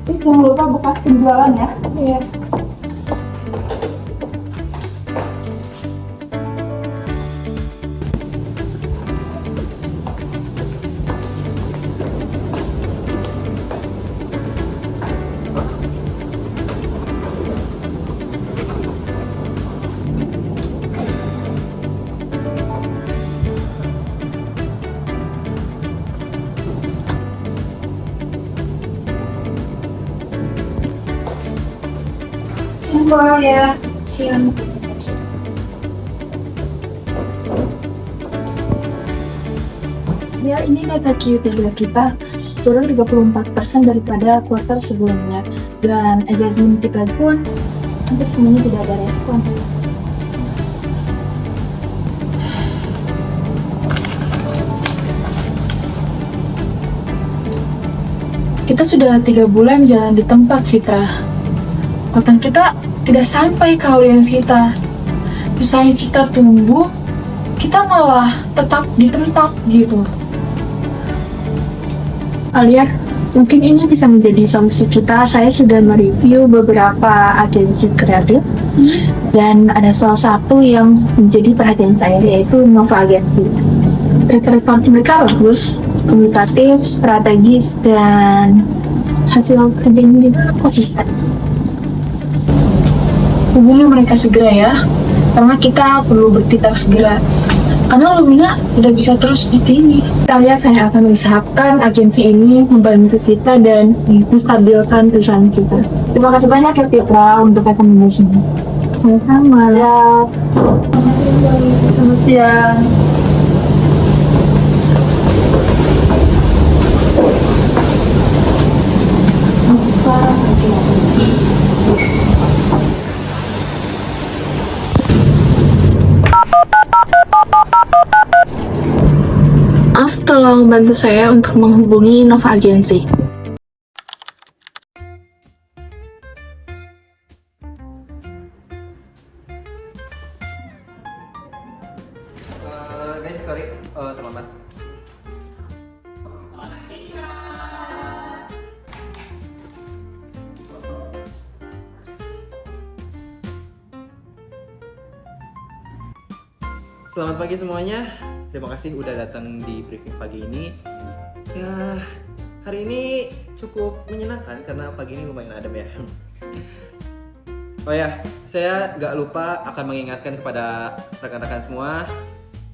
Jangan lupa bekas penjualan ya. Iya. Semua ya, siang. Ya, ini data Q3 kita turun 34% daripada kuartal sebelumnya. Dan adjustment kita pun hampir semuanya tidak ada respon. Kita sudah 3 bulan jalan di tempat, Fitra. Konten kita tidak sampai ke audiens kita. Misalnya kita tumbuh, kita malah tetap di tempat gitu. Alia, mungkin ini bisa menjadi solusi kita. Saya sudah mereview beberapa agensi kreatif dan ada salah satu yang menjadi perhatian saya, yaitu Nova Agency. Track record mereka bagus, komunikatif, strategis, dan hasil kerjanya juga konsisten. Hubungi mereka segera ya, karena kita perlu bertindak segera. Karena Lumina tidak bisa terus seperti ini. Saya akan usahakan agensi ini membantu kita dan menstabilkan perusahaan kita. Terima kasih banyak ya Fitra untuk rekomendasinya. Sama-sama ya. Selamat siang. Maaf, tolong bantu saya untuk menghubungi Nova Agency. Guys, sorry, terlambat. Selamat pagi semuanya. Terima kasih udah datang di briefing pagi ini. Ya, hari ini cukup menyenangkan karena pagi ini lumayan adem ya. Oh ya, saya nggak lupa akan mengingatkan kepada rekan-rekan semua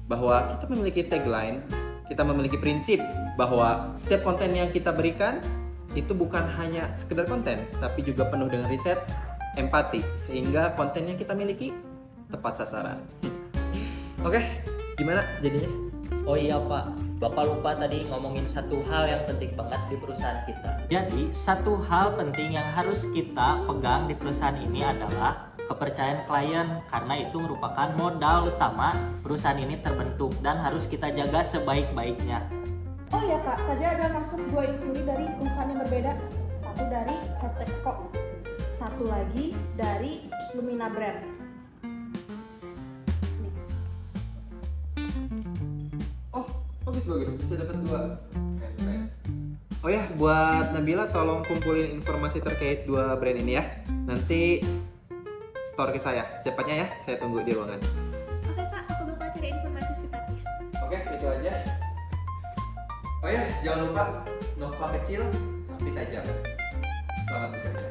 bahwa kita memiliki tagline, kita memiliki prinsip bahwa setiap konten yang kita berikan itu bukan hanya sekedar konten, tapi juga penuh dengan riset, empati, sehingga konten yang kita miliki tepat sasaran. Oke, gimana jadinya? Oh iya Pak, Bapak lupa tadi ngomongin satu hal yang penting banget di perusahaan kita. Jadi satu hal penting yang harus kita pegang di perusahaan ini adalah kepercayaan klien, karena itu merupakan modal utama perusahaan ini terbentuk dan harus kita jaga sebaik-baiknya. Oh iya Kak, tadi ada masuk 2 inquiry dari perusahaan yang berbeda. Satu dari Vertexco, satu lagi dari Lumina Brand. Bagus, bisa dapat 2. Keren. Oh ya, buat Nabila tolong kumpulin informasi terkait 2 brand ini ya. Nanti store ke saya secepatnya ya. Saya tunggu di ruangan. Oke Kak, aku bakal cari informasi secepatnya. Oke, itu aja. Oh ya, jangan lupa Nova kecil tapi tajam. Selamat bekerja.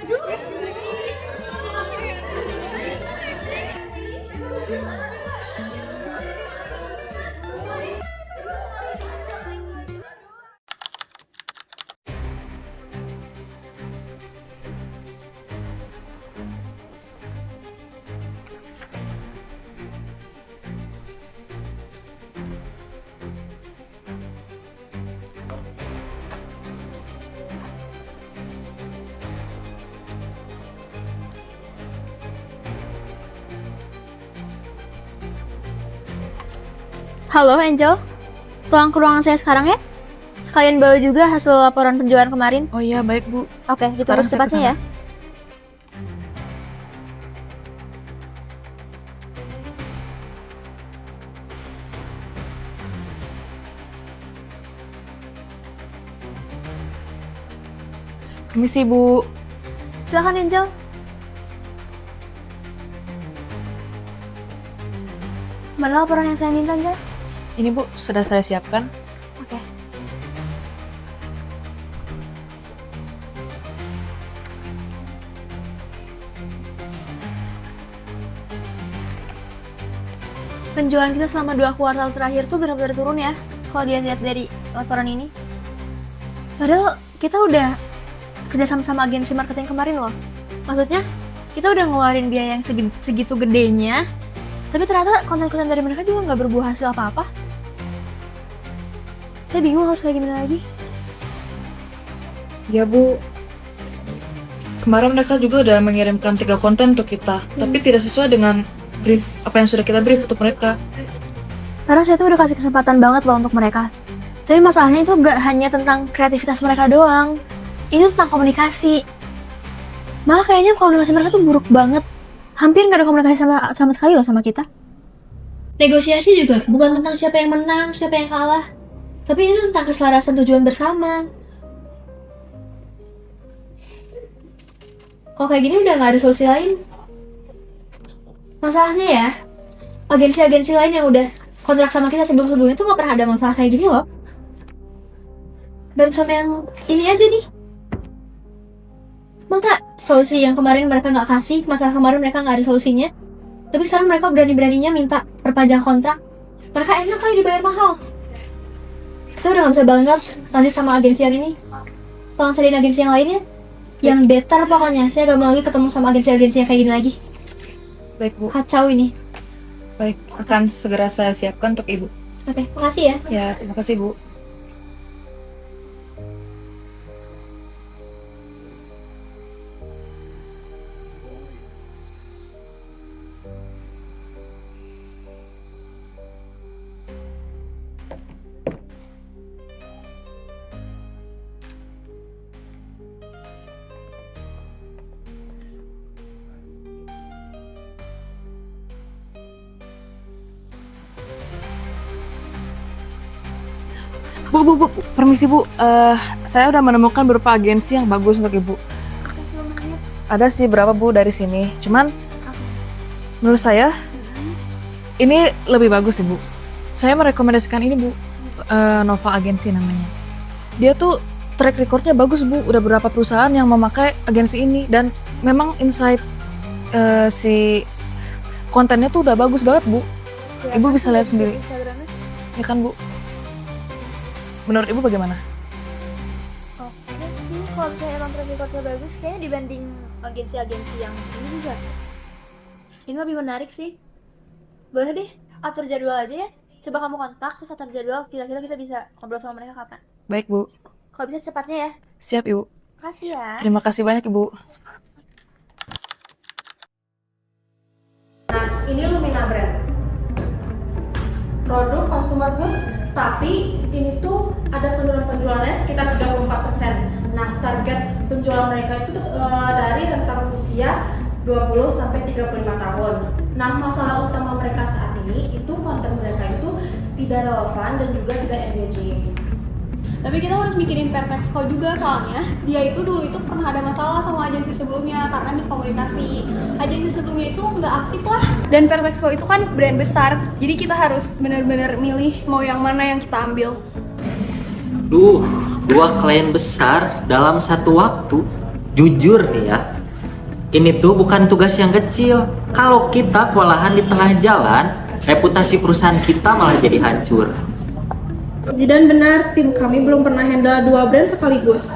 Aduh. Halo Angel, tolong ke ruangan saya sekarang ya. Sekalian bawa juga hasil laporan penjualan kemarin. Oh iya, baik Bu. Oke, gitu Sekarang harus saya cepatnya ya. kesana. Permisi Bu. Silakan Angel. Mana laporan yang saya minta, Angel? Ini Bu, sudah saya siapkan. Oke. Penjualan kita selama 2 kuartal terakhir tuh benar-benar turun ya, kalau dia lihat dari laporan ini. Padahal kita udah kerja sama agensi marketing kemarin loh. Maksudnya, kita udah ngeluarin biaya yang segitu gedenya, tapi ternyata konten-konten dari mereka juga nggak berbuah hasil apa-apa. Saya bingung harus kayak gimana lagi. Ya Bu, kemarin mereka juga udah mengirimkan 3 konten untuk kita, tapi tidak sesuai dengan brief apa yang sudah kita brief untuk mereka. Karena saya tuh udah kasih kesempatan banget loh untuk mereka. Tapi masalahnya itu gak hanya tentang kreativitas mereka doang. Itu tentang komunikasi. Malah kayaknya komunikasi mereka tuh buruk banget. Hampir gak ada komunikasi sama sekali loh sama kita. Negosiasi juga bukan tentang siapa yang menang, siapa yang kalah. Tapi ini tentang keselarasan tujuan bersama. Kalau kayak gini udah gak ada solusi lain. Masalahnya ya, agensi-agensi lain yang udah kontrak sama kita sebelum-sebelumnya tuh gak pernah ada masalah kayak gini loh. Dan sama yang ini aja nih. Masa solusi yang kemarin mereka gak kasih, masalah kemarin mereka gak ada solusinya. Tapi sekarang mereka berani-beraninya minta perpanjang kontrak. Mereka enak kali dibayar mahal. Kita udah gak bisa banget lanjut sama agensi yang ini. Tolong cariin agensi yang lainnya. Yang better pokoknya. Saya gak mau lagi ketemu sama agensi-agensi yang kayak gini lagi. Baik Bu. Kacau ini. Baik, akan segera saya siapkan untuk Ibu. Oke, makasih ya. Ya, terima kasih Bu. Bu, permisi Bu. Saya udah menemukan beberapa agensi yang bagus untuk Ibu. Ada sih berapa Bu dari sini. Cuman menurut saya ini lebih bagus Ibu. Saya merekomendasikan ini Bu. Nova Agensi namanya. Dia tuh track recordnya bagus Bu. Udah beberapa perusahaan yang memakai agensi ini dan memang insight si kontennya tuh udah bagus banget Bu. Ibu bisa lihat sendiri. Ya kan Bu? Menurut Ibu bagaimana? Oke sih, kalau misalnya emang track recordnya bagus, kayaknya dibanding agensi-agensi yang ini juga. Ini lebih menarik sih. Boleh deh, atur jadwal aja ya. Coba kamu kontak, terus atur jadwal, kira-kira kita bisa ngobrol sama mereka kapan. Baik Bu. Kalau bisa secepatnya ya. Siap Ibu. Makasih ya. Terima kasih banyak Ibu. Ini Lumina Brand. Produk consumer goods, tapi ini tuh ada penurunan penjualannya sekitar 34%. Nah, target penjualan mereka itu dari rentang usia 20 sampai 35 tahun. Nah, masalah utama mereka saat ini itu konten mereka itu tidak relevan dan juga tidak engaging. Tapi kita harus mikirin Perfexco juga, soalnya dia itu dulu itu pernah ada masalah sama agensi sebelumnya karena miskomunikasi. Agensi sebelumnya itu nggak aktif lah. Dan Perfexco itu kan brand besar, jadi kita harus benar-benar milih mau yang mana yang kita ambil. Duh, 2 klien besar dalam satu waktu. Jujur nih ya, ini tuh bukan tugas yang kecil. Kalau kita kewalahan di tengah jalan, reputasi perusahaan kita malah jadi hancur. Zidan benar, tim kami belum pernah handle 2 brand sekaligus.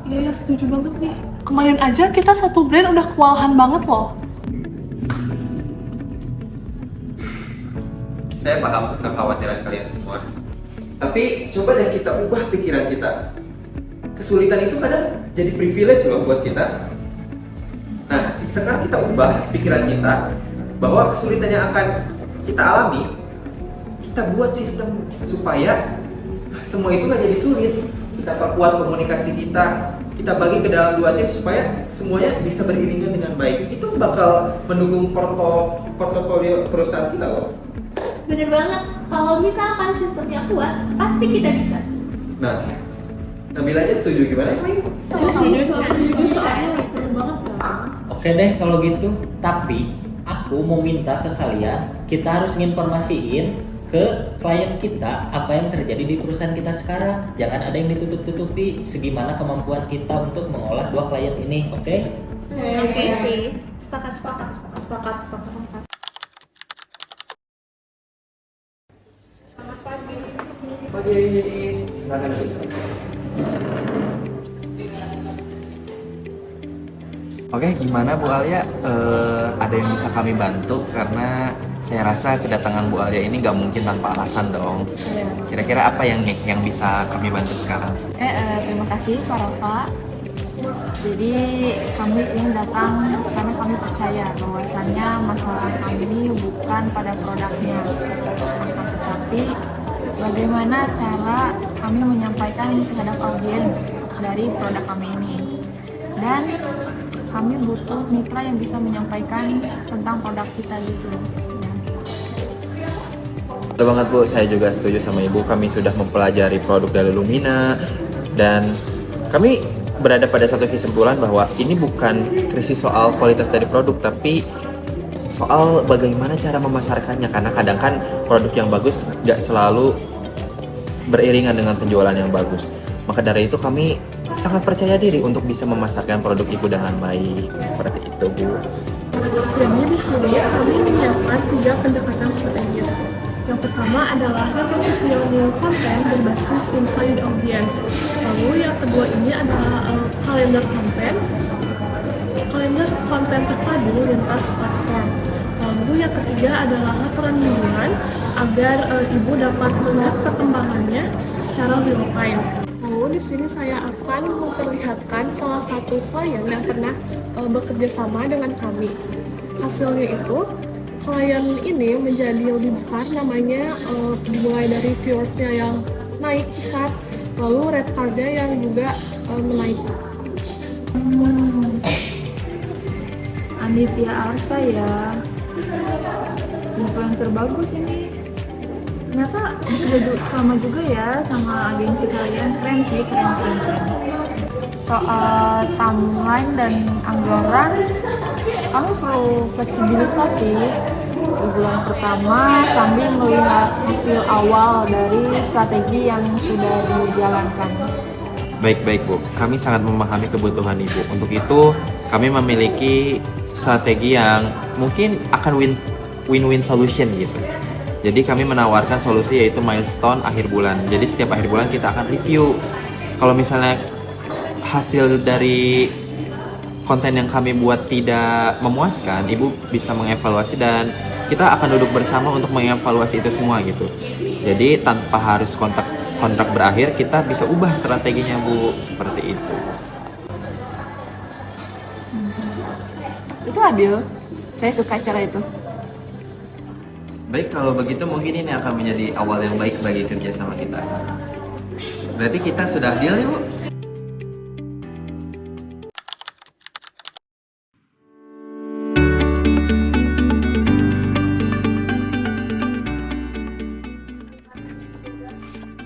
Iya, setuju banget nih. Kemarin aja kita satu brand udah kewalahan banget loh. Saya paham kekhawatiran kalian semua. Tapi coba deh kita ubah pikiran kita. Kesulitan itu kadang jadi privilege loh buat kita. Nah, sekarang kita ubah pikiran kita bahwa kesulitan yang akan kita alami, kita buat sistem supaya semua itu nggak jadi sulit. Kita perkuat komunikasi kita bagi ke dalam 2 tim supaya semuanya bisa beriringan dengan baik. Itu bakal mendukung portofolio perusahaan kita loh. Bener banget, kalau misalkan sistemnya kuat, pasti kita bisa. Nah Nabila aja setuju, gimana yang lain? Oke deh kalau gitu. Tapi aku mau minta ke kalian, kita harus nginformasiin ke klien kita apa yang terjadi di perusahaan kita sekarang. Jangan ada yang ditutup-tutupi segimana kemampuan kita untuk mengolah dua klien ini, oke? Oke sih. Sepakat. Pagi, silakan duduk. Oke, gimana Bu Alia? Ada yang bisa kami bantu? Karena saya rasa kedatangan Bu Alia ini nggak mungkin tanpa alasan dong. Kira-kira apa yang bisa kami bantu sekarang? Terima kasih Pak Rafa. Jadi kami sini datang karena kami percaya bahwasannya masalah kami ini bukan pada produknya, tetapi bagaimana cara kami menyampaikan terhadap audiens dari produk kami ini. Dan kami butuh mitra yang bisa menyampaikan tentang produk kita gitu. Betul banget Bu, saya juga setuju sama Ibu. Kami sudah mempelajari produk dari Lumina dan kami berada pada satu kesimpulan bahwa ini bukan krisis soal kualitas dari produk, tapi soal bagaimana cara memasarkannya. Karena kadang kan produk yang bagus gak selalu beriringan dengan penjualan yang bagus. Maka dari itu kami sangat percaya diri untuk bisa memasarkan produk Ibu dengan baik. Seperti itu Bu. Jadi di sini kami menyiapkan 3 pendekatan strategis. Yang pertama adalah repositioning konten berbasis inside audience. Lalu yang kedua ini adalah kalender konten terpadu lintas platform. Lalu yang ketiga adalah laporan mingguan agar ibu dapat melihat perkembangannya secara real time. Lalu di sini saya akan memperlihatkan salah satu klien yang pernah bekerja sama dengan kami. Hasilnya itu klien ini menjadi lebih besar, namanya dimulai dari viewersnya yang naik pesat, lalu rate harga yang juga menaik. Anitya Arsa ya, influencer bagus ini. Ternyata bekerja sama juga ya sama agensi kalian, keren sih, keren. Soal timeline dan anggaran, kamu perlu fleksibilitas sih di bulan pertama sambil melihat hasil awal dari strategi yang sudah dijalankan. Baik Bu, kami sangat memahami kebutuhan Ibu. Untuk itu kami memiliki strategi yang mungkin akan win-win solution gitu. Jadi kami menawarkan solusi yaitu milestone akhir bulan. Jadi setiap akhir bulan kita akan review. Kalau misalnya hasil dari konten yang kami buat tidak memuaskan, Ibu bisa mengevaluasi dan kita akan duduk bersama untuk mengevaluasi itu semua gitu. Jadi tanpa harus kontrak berakhir, kita bisa ubah strateginya Bu, seperti itu. Itu adil. Saya suka cara itu. Baik, kalau begitu mungkin ini akan menjadi awal yang baik bagi kerjasama kita. Berarti kita sudah deal ya Bu?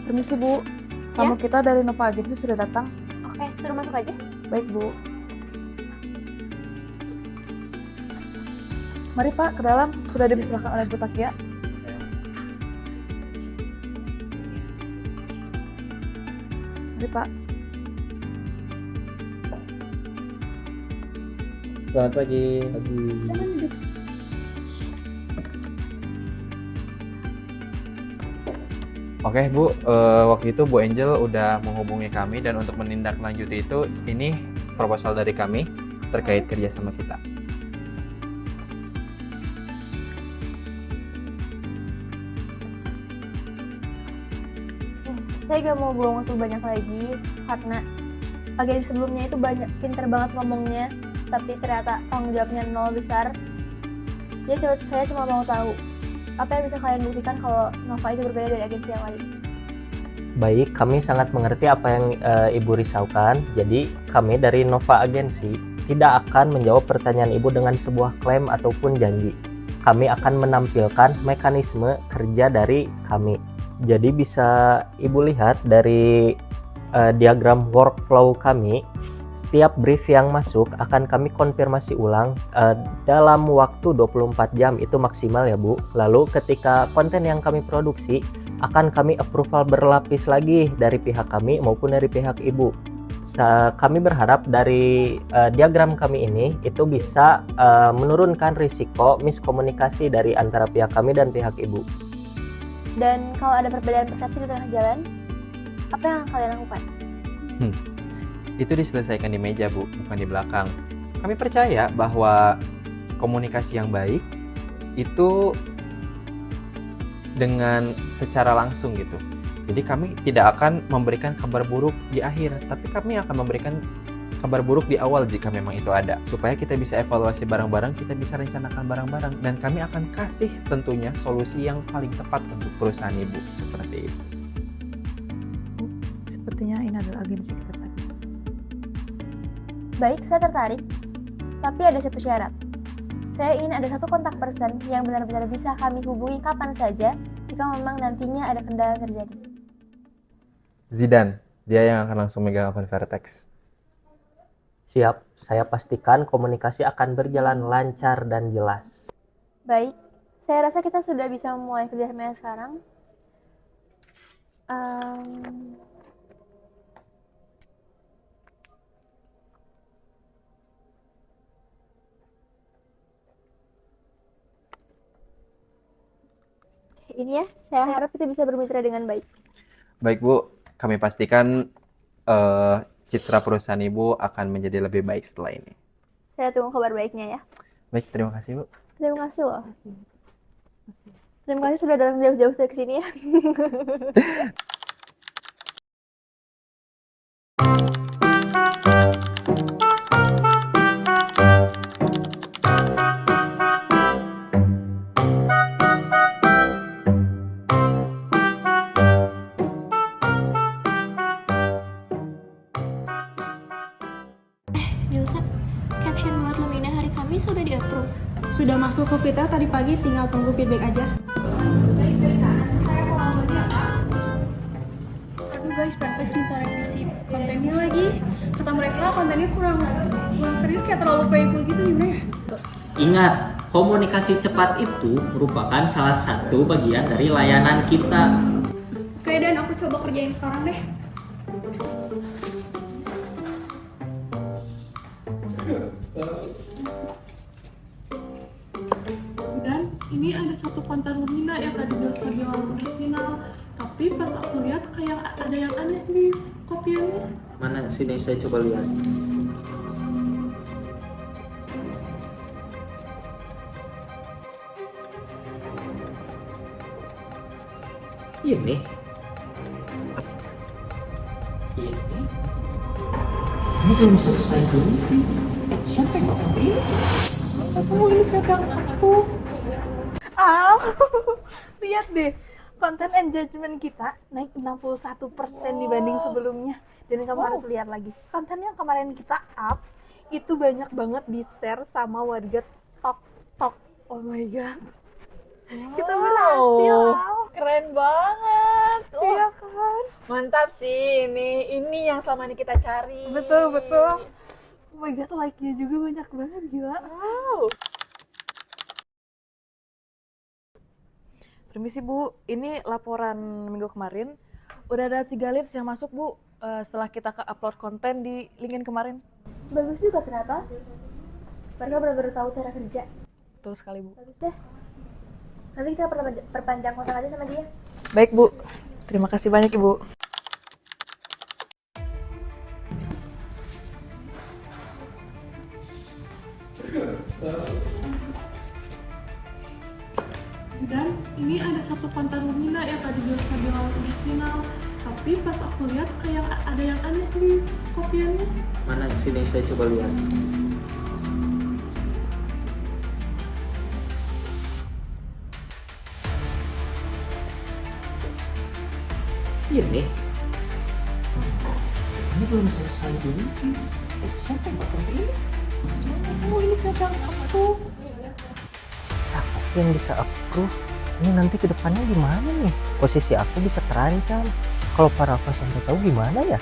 Permisi Bu, tamu kita dari Nova Agency sudah datang. Oke, suruh masuk aja. Baik Bu. Mari Pak, ke dalam sudah dipersilakan oleh Bu Takia. Mari Pak. Selamat pagi. Oke Bu, waktu itu Bu Angel udah menghubungi kami dan untuk menindaklanjuti itu, ini proposal dari kami terkait kerjasama kita. Saya gak mau buang waktu banyak lagi karena agensi sebelumnya itu pinter banget ngomongnya, tapi ternyata tanggung jawabnya nol besar. Jadi saya cuma mau tahu apa yang bisa kalian buktikan kalau Nova itu berbeda dari agensi yang lain. Baik, kami sangat mengerti apa yang Ibu risaukan. Jadi kami dari Nova Agency tidak akan menjawab pertanyaan Ibu dengan sebuah klaim ataupun janji. Kami akan menampilkan mekanisme kerja dari kami. Jadi bisa Ibu lihat dari diagram workflow kami. Setiap brief yang masuk akan kami konfirmasi ulang dalam waktu 24 jam itu maksimal ya Bu. Lalu ketika konten yang kami produksi akan kami approval berlapis lagi dari pihak kami maupun dari pihak Ibu. Kami berharap dari diagram kami ini itu bisa menurunkan risiko miskomunikasi dari antara pihak kami dan pihak Ibu. Dan kalau ada perbedaan persepsi di tengah jalan, apa yang kalian lakukan? Itu diselesaikan di meja Bu, bukan di belakang. Kami percaya bahwa komunikasi yang baik itu dengan secara langsung gitu. Jadi kami tidak akan memberikan kabar buruk di akhir, tapi kami akan memberikan kabar buruk di awal jika memang itu ada. Supaya kita bisa evaluasi bareng-bareng, kita bisa rencanakan bareng-bareng. Dan kami akan kasih tentunya solusi yang paling tepat untuk perusahaan Ibu. Seperti itu. Sepertinya ini adalah agensi kita cari. Baik, saya tertarik. Tapi ada satu syarat. Saya ingin ada satu kontak person yang benar-benar bisa kami hubungi kapan saja jika memang nantinya ada kendala terjadi. Zidan, dia yang akan langsung megang akun Vertex. Siap, saya pastikan komunikasi akan berjalan lancar dan jelas. Baik, saya rasa kita sudah bisa memulai kerjasamanya sekarang. Ini ya, saya harap kita bisa bermitra dengan baik. Baik Bu, kami pastikan citra perusahaan Ibu akan menjadi lebih baik setelah ini. Saya tunggu kabar baiknya ya. Baik, terima kasih Bu. Terima kasih loh. Terima kasih sudah datang jauh-jauh dari sini ya. Dilsa, caption buat Lumina hari Kamis sudah di-approve. Sudah masuk ke kita tadi pagi, tinggal tunggu feedback aja. Aduh guys, Perfect minta revisi kontennya lagi. Kata mereka kontennya kurang serius, kayak terlalu playful gitu, gimana ya? Ingat, komunikasi cepat itu merupakan salah satu bagian dari layanan kita. Oke, dan aku coba kerjain sekarang deh. Dan ini ada satu konten Lumina yang tadi Dilsa bilang udah final, tapi pas aku lihat kayak ada yang aneh di kopiannya. Mana sini saya coba lihat. Ini. Ini belum selesai dulu. Siapa yang bakal ini? Oh, ini siapa yang approve? Al, lihat deh, konten engagement kita naik 61% dibanding sebelumnya. Dan kamu harus lihat lagi, konten yang kemarin kita up itu banyak banget di share sama warga Tok. Oh my god, kita berhasil, Al. Keren banget. Iya kan? Mantap sih ini yang selama ini kita cari. Betul. Oh my god, like-nya juga banyak banget, gila. Wow. Permisi Bu, ini laporan minggu kemarin. Udah ada 3 leads yang masuk Bu, setelah kita upload konten di LinkedIn kemarin. Bagus juga ternyata. Mereka benar-benar tahu cara kerja. Betul sekali Bu. Bagus deh. Nanti kita perpanjang kontak aja sama dia. Baik Bu, terima kasih banyak Ibu. Dan ini ada satu konten Lumina yang tadi Dilsa bilang udah final, tapi pas aku lihat kayak ada yang aneh di kopiannya. Mana sini saya coba lihat. Ini. Ini belum selesai dulu. Siapa yang bakal ini? Oh, ini siapa yang approve? Apa sih yang bisa approve? Ini nanti ke depannya gimana nih? Posisi aku bisa terancam. Kalau para sampai tahu gimana ya?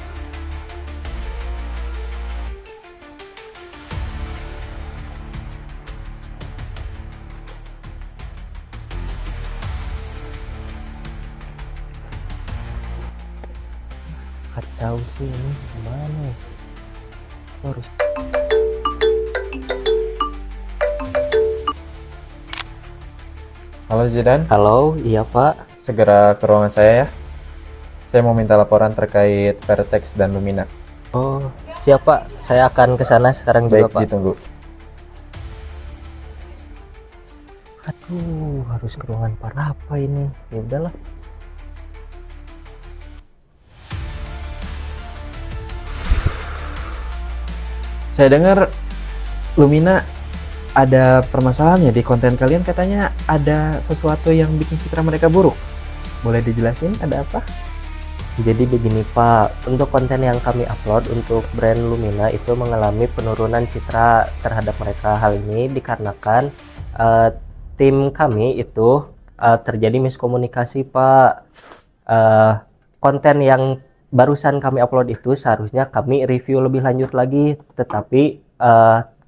tahu sih ini gimana ya. Harus. Halo Zidan, Halo, iya Pak. segera ke ruangan saya ya. Saya mau minta laporan terkait Vertex dan Lumina. Oh, siap Pak. Saya akan ke sana sekarang juga Baik, Pak. ditunggu. Aduh, harus ke ruangan Pak apa ini? Ya udahlah. Saya dengar Lumina ada permasalahannya di konten kalian, katanya ada sesuatu yang bikin citra mereka buruk. Boleh dijelasin ada apa? Jadi begini Pak, untuk konten yang kami upload untuk brand Lumina itu mengalami penurunan citra terhadap mereka. Hal ini dikarenakan tim kami itu terjadi miskomunikasi Pak. Konten yang barusan kami upload itu seharusnya kami review lebih lanjut lagi, tetapi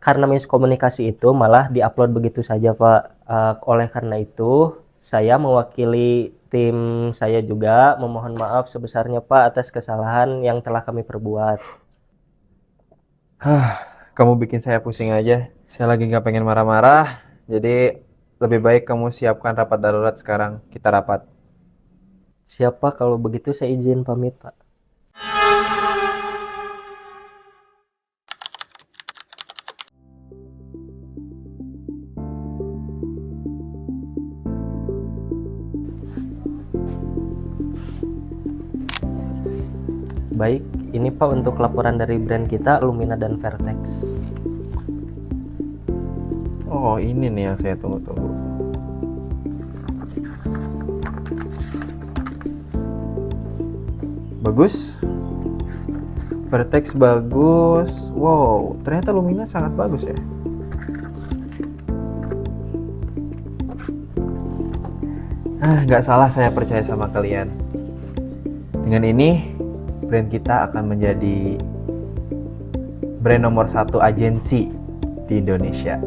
karena miskomunikasi itu malah diupload begitu saja Pak. Oleh karena itu saya mewakili tim saya juga memohon maaf sebesarnya Pak atas kesalahan yang telah kami perbuat. Kamu bikin saya pusing aja. Saya lagi nggak pengen marah-marah. Jadi lebih baik kamu siapkan rapat darurat sekarang. Kita rapat. Siapa kalau begitu saya izin pamit Pak. Baik, ini Pak untuk laporan dari brand kita Lumina dan Vertex. Oh, ini nih yang saya tunggu-tunggu. Bagus. Vertex bagus. Wow, ternyata Lumina sangat bagus ya. Nggak salah saya percaya sama kalian. Dengan ini, brand kita akan menjadi brand nomor 1 agensi di Indonesia.